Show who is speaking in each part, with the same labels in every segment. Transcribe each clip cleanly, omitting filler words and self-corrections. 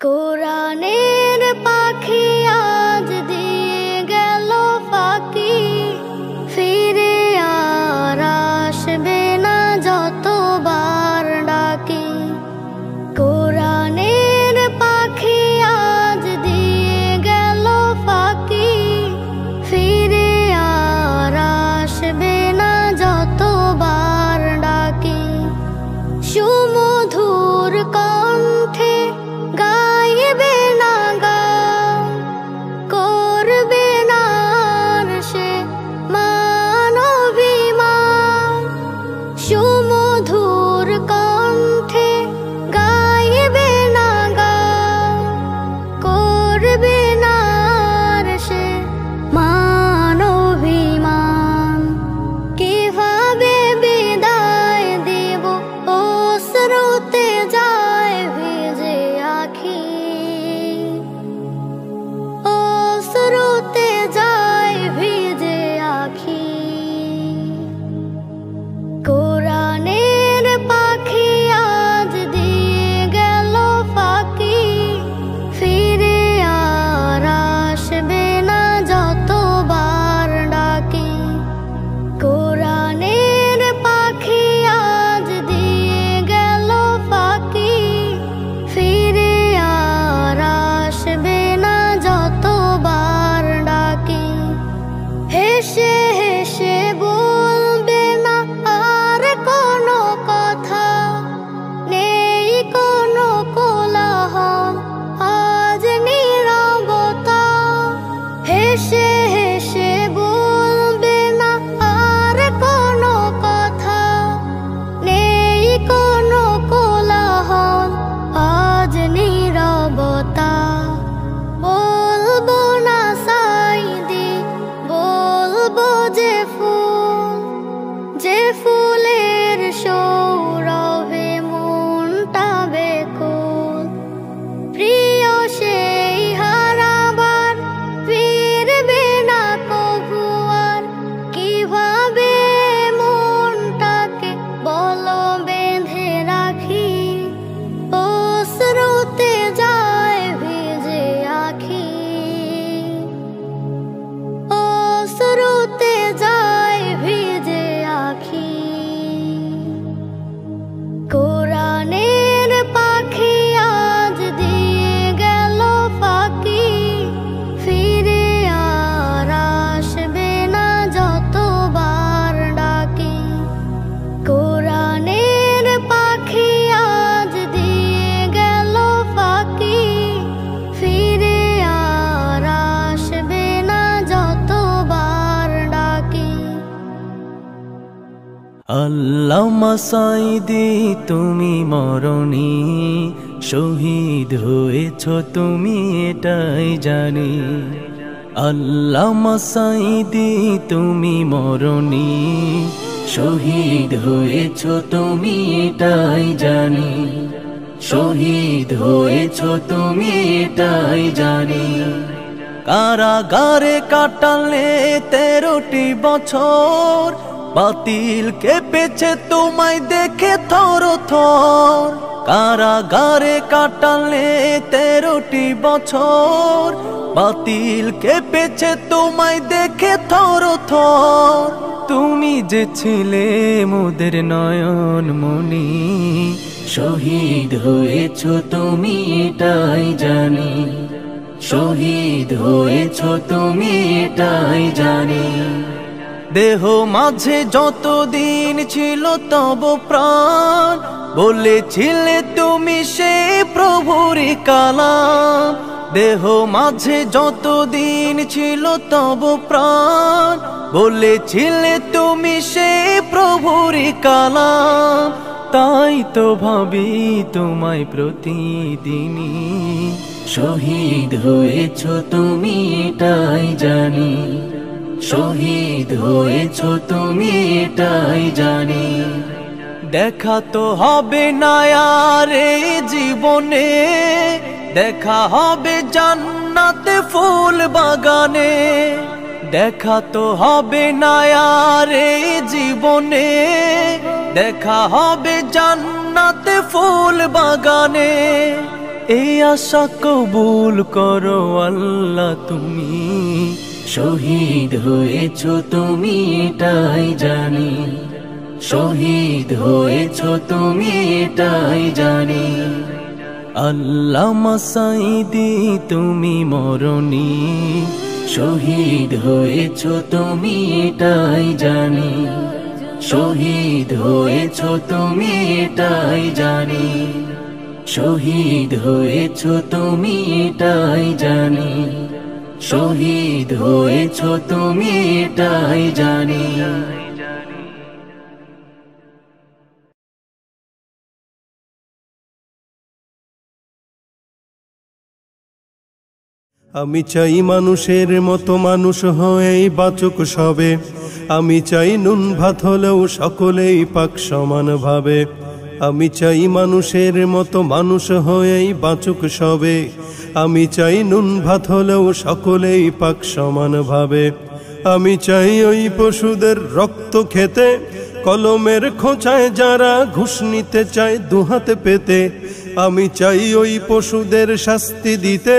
Speaker 1: কোরআনের পাখি আজ দিয়ে গেল ফাঁকি, ফিরে আর আসবে না যতবার ডাকি। কোরআনের পাখি আজ দিয়ে গেল ফাঁকি, ফিরে আর আসবে না যতবার ডাকি। সুমধুর কণ্ঠে গাইবে না গান, করবে না আর সে মান অভিমান। সুমধুর কণ্ঠে গাইবে না গান, করবে না আর সে মান অভিমান। কিভাবে বিদায় দেব অশ্রুতে যায় ভিজে আখি, অশ্রুতে যায় ভিজে আখি। কোরআনের পাখি আজ দিয়ে গেল ফাঁকি, ফিরে আর আসবে না যতবার ডাকি। কোরআনের পাখি আজ দিয়ে গেল ফাঁকি, ফিরে আর আসবে না যতবার ডাকি। হেসে হেসে বলবে না আর কোনো কথা, নেই কোনো কোলাহল, আজ নীরবতা। হেসে হেসে বলবে না আর কোনো কথা, নেই কোনো কোলাহল, আজ নীরবতা। বলবো না সাইদি, বলবো যে ফুল, যে ফুলের সৌরভে মনটা বেকুল। প্রিয় সেই হারাবার ফিরবে না কভু আর, কিভাবে মনটাকে বলো বেঁধে রাখি। অশ্রুতে যায় ভিজে আখি, অশ্রুতে যায় ভিজে আখি। কোরআনের পাখি আজ দিয়ে গেল ফাঁকি, ফিরে আর আসবে না যতবার ডাকি। কোরআনের পাখি আজ দিয়ে গেল ফাঁকি, ফিরে আর আসবে না যতবার ডাকি।
Speaker 2: আল্লামা সাঈদী তুমি মরণি, শহীদ হয়েছ তুমি এটাই জানি। আল্লামা সাঈদী তুমি মরণি, শহীদ হয়েছ তুমি এটাই জানি। শহীদ হয়েছ তুমি এটাই জানি। কারাগারে কাটালে 13টি বছর, বাতিল কেঁপেছে তোমায় দেখে থর থর। কারাগারে কাটালে 13টি বছর, বাতিল কেঁপেছে তোমায় দেখে থর থর। তুমি যে ছিলে মোদের নয়ন মনি, শহীদ হয়েছ তুমি এটাই জানি। শহীদ হয়েছ তুমি এটাই জানি। দেহ মাঝে যতদিন ছিল তব প্রাণ, বলেছিলে তুমি সে প্রভুরই কালাম। দেহ মাঝে যতদিন ছিল তব প্রাণ, বলেছিলে তুমি সে প্রভুরই কালাম। তাই তো ভাবি তোমায় প্রতিদিনই, শহীদ হয়েছ তুমি এটাই জানি। শহীদ হয়েছ তুমি এটাই জানি। দেখা তো হবে না আর এই জীবনে, দেখা হবে জান্নাতে ফুল বাগানে। দেখা তো হবে না আর এই জীবনে, দেখা হবে জান্নাতে ফুল বাগানে। এই আশা কবুল করো আল্লাহ তুমি।
Speaker 3: শহীদ হয়েছো তুমি এটাই জানি, শহীদ হয়েছো তুমি এটাই জানি।
Speaker 2: আল্লামা সাঈদী তুমি মরণি,
Speaker 3: শহীদ হয়েছো তুমি এটাই জানি, শহীদ হয়েছো তুমি এটাই জানি, শহীদ হয়েছো তুমি এটাই জানি, শহীদ হয়েছো তুমি এটাই জানি।
Speaker 4: আমি চাই মানুষের মতো মানুষ হয়েই বাঁচুক সবে, আমি চাই নুন ভাত হলেও সকলেই পাক সমানভাবে। আমি চাই মানুষের মতো মানুষ হয়েই বাঁচুক সবে, আমি চাই নুন ভাত হলেও সকলেই পাক সমানভাবে। আমি চাই ওই পশুদের রক্ত খেতে, কলমের খোঁচায় যারা ঘুষ নিতে চায় দুহাতে পেতে। আমি চাই ওই পশুদের শাস্তি দিতে,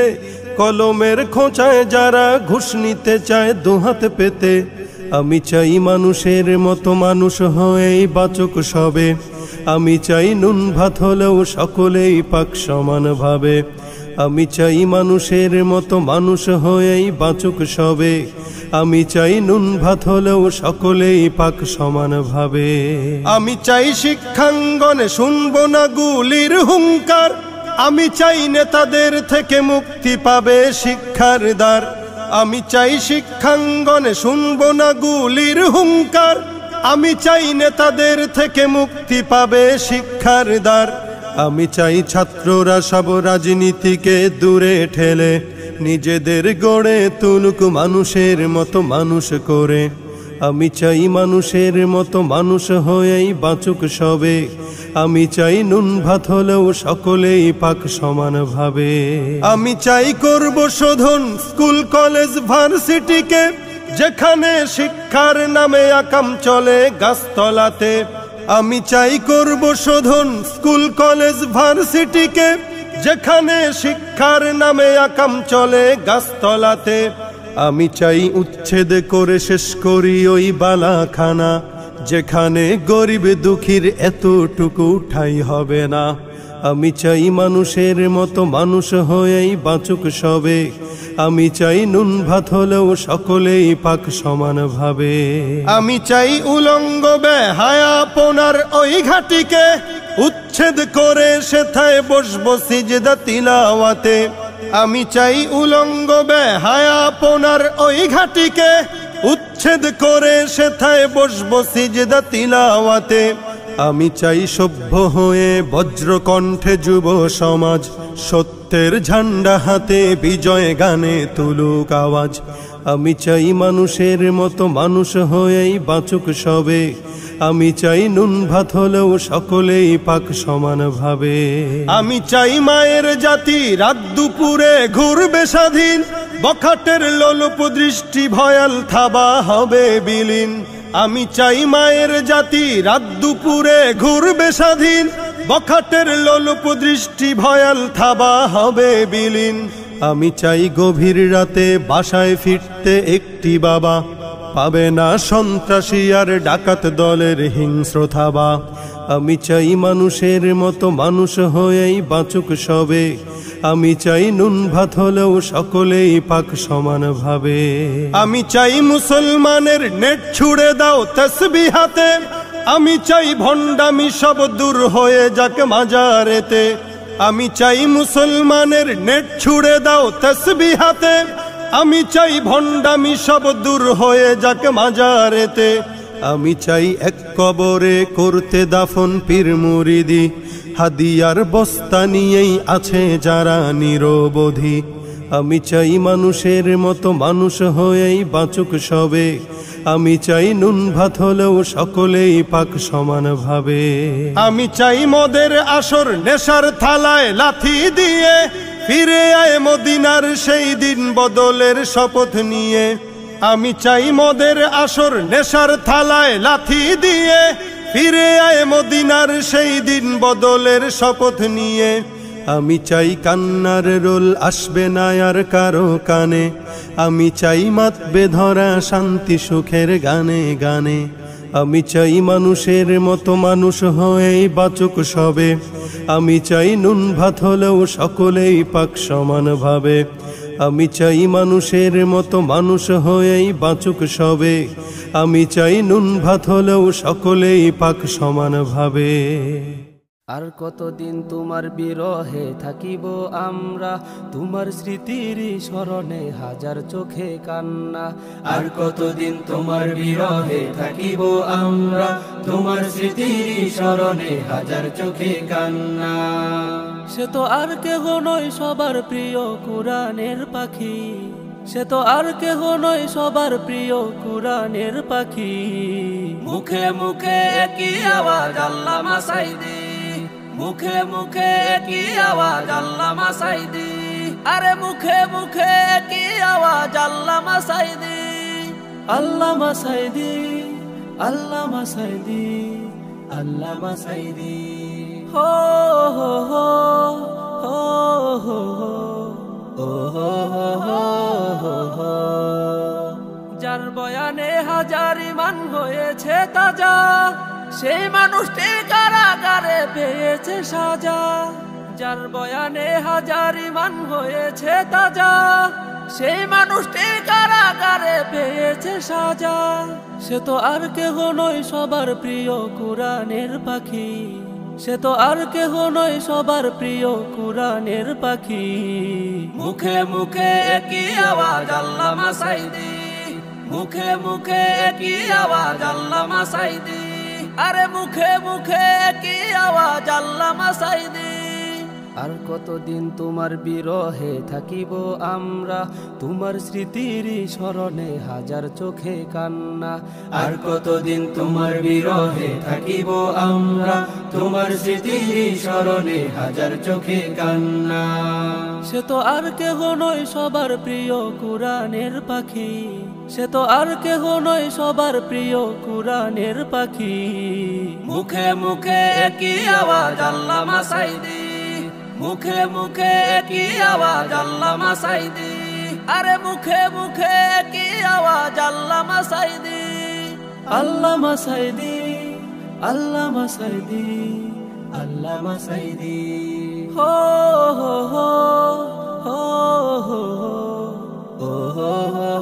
Speaker 4: কলমের খোঁচায় যারা ঘুষ নিতে চায় দুহাতে পেতে। আমি চাই মানুষের মতো মানুষ হয়েই বাঁচুক সবে, আমি চাই নুন ভাত হলেও সকলেই পাক সমানভাবে। আমি চাই মানুষের মতো মানুষ হয়েই বাঁচুক সবে, আমি চাই নুন ভাত হলেও সকলেই পাক সমানভাবে। আমি চাই শিক্ষাঙ্গনে শুনবো না গুলির হুঙ্কার, আমি চাই নেতাদের থেকে মুক্তি পাবে শিক্ষার দ্বার। আমি চাই শিক্ষাঙ্গনে শুনবো না গুলির হুঙ্কার, আমি চাই নেতাদের থেকে মুক্তি পাবে শিক্ষার দ্বার। আমি চাই ছাত্ররা সব রাজনীতিকে দূরে ঠেলে, নিজেদের গড়ে তুলুক মানুষের মতো মানুষ করে। আমি চাই মানুষের মতো মানুষ হয়েই বাঁচুক সবে, আমি চাই নুন ভাত হলেও সকলেই পাক সমানভাবে। আমি চাই করব শোধন স্কুল কলেজ ভার্সিটিকে, যেখানে শিক্ষার নামে আকাম চলে গাছতলাতে। আমি চাই করব শোধন স্কুল কলেজ ভার্সিটিকে, যেখানে শিক্ষার নামে আকাম চলে গাছতলাতে। আমি চাই উচ্ছেদ করে শেষ করি ওই বালাখানা, যেখানে গরিব দুঃখীর এতটুকু ঠাঁই হবে না। আমি চাই মানুষের মতো মানুষ হয়েই বাঁচুক সবে, আমি চাই নুন ভাত হলেও সকলেই পাক সমানভাবে। আমি চাই উলঙ্গ বেহায়াপনার ওই ঘাটিকে, উচ্ছেদ করে সেথায় বসবো সিজদা তিলাওয়াতে। আমি চাই উলঙ্গ বেহায়াপনার ওই ঘাটিকে, উচ্ছেদ করে সেথায় বসবো সিজদা তিলাওয়াতে। আমি চাই সভ্য হয়ে বজ্রকণ্ঠে যুব সমাজ, সত্যের ঝান্ডা হাতে বিজয় গানে তুলুক আওয়াজ। আমি চাই মানুষের মতো মানুষ হয়েই বাঁচুক সবে, আমি চাই নুন ভাত হলেও সকলেই পাক সমানভাবে। আমি চাই মায়ের জাতি রাত দুপুরে ঘুরবে স্বাধীন, বখাটের লোলুপ দৃষ্টি ভয়াল থাবা হবে বিলীন। আমি চাই মায়ের জাতি রাত দুপুরে ঘুরবে স্বাধীন, বখাটের লোলুপ দৃষ্টি ভয়াল থাবা হবে বিলীন। আমি চাই গভীর রাতে বাসায় ফিরতে একটি বাবা, পাবে না সন্ত্রাসী আর ডাকাত দলের হিংস্র থাবা। আমি চাই মানুষের মতো মানুষ হয়েই বাঁচুক সবে, আমি চাই নুন ভাত হলেও সকলেই পাক সমানভাবে। আমি চাই মুসলমানের নেট ছুড়ে দাও তসবিহ হাতে, আমি চাই ভণ্ডামি সব দূর হয়ে যাক মাজারেতে। আমি চাই মুসলমানের নেট ছুড়ে দাও তসবিহ হাতে, আমি চাই ভণ্ডামি সব দূর হয়ে যাক মাজারেতে। আমি চাই এক কবরে করতে দাফন পীর মুরিদি, হাদিয়ার বস্তা নিয়েই আছে যারা নিরবধি। আমি চাই মানুষের মতো মানুষ হয়েই বাঁচুক সবে, আমি চাই নুন ভাত হলেও সকলেই পাক সমানভাবে। আমি চাই মদের আসর নেশার থালায় লাথি দিয়ে, ফিরে আয় মদিনার সেই দিন বদলের শপথ নিয়ে। আমি চাই মদের আসর নেশার থালায় লাথি দিয়ে, ফিরে আয় মদিনার সেই দিন বদলের শপথ নিয়ে। আমি চাই কান্নার রোল আসবে না আর কারো কানে, আমি চাই মাতবে ধরা শান্তি সুখের গানে গানে। আমি চাই মানুষের মতো মানুষ হয়েই বাঁচুক সবে, আমি চাই নুন ভাত হলেও সকলেই পাক সমানভাবে। আমি চাই মানুষের মতো মানুষ হয়েই বাঁচুক সবে, আমি চাই নুন ভাত হলেও সকলেই পাক সমানভাবে।
Speaker 3: আর কতদিন তোমার বিরহে থাকিব আমরা, তোমার স্মৃতির স্মরণে হাজার চোখে কান্না। আর কতদিন তোমার বিরহে থাকিব আমরা, তোমার স্মৃতির স্মরণে হাজার চোখে কান্না। সে তো আর কেহ নয় সবার প্রিয় কুরআনের পাখি, সে তো আর কেহ নয় সবার প্রিয় কুরআনের পাখি। মুখে মুখে একই আওয়াজ আল্লামা সাঈদী, মুখে মুখে একই আওয়াজ আল্লামা সাঈদী। আরে মুখে মুখে একই আওয়াজ আল্লামা সাঈদী, আল্লামা সাঈদী, আল্লামা সাঈদী, আল্লামা সাঈদী। হো হো হো হো হো হো হো হো হো। যার বয়ানে হাজার ঈমান হয়েছে তাজা, সেই মানুষটি কারাগারে পেয়েছে সাজা। যার বয়ানে হাজার ঈমান হয়েছে তাজা, সেই মানুষটি কারাগারে পেয়েছে সাজা। সে তো আর কেহ নয় সবার প্রিয় কুরআনের পাখি, সে তো আর কেহ নয় সবার প্রিয় কুরআনের পাখি। মুখে মুখে একই আওয়াজ আল্লামা সাঈদী, মুখে মুখে একই আওয়াজ আল্লামা সাঈদী। আরে মুখে মুখে একই আওয়াজ আল্লামা সাঈদী। আর কতদিন তোমার বিরহে থাকিব আমরা, তোমার স্মৃতির স্মরণে হাজার চোখে কান্না। আর কতদিন তোমার বিরহে থাকিব আমরা, তোমার স্মৃতির স্মরণে হাজার চোখে কান্না। সে তো আর কেহ নয় সবার প্রিয় কুরআনের পাখি, সে তো আর কেহ নয় সবার প্রিয় কুরআনের পাখি। মুখে মুখে একই আওয়াজ আল্লামা সাঈদী, মুখে মুখে একই আওয়াজ আল্লামা সাঈদী। আরে মুখে মুখে একই আওয়াজ আল্লামা সাঈদী, আল্লামা সাঈদী, আল্লামা সাঈদী, আল্লামা সাঈদী। হো হো হো হো হো হো হো।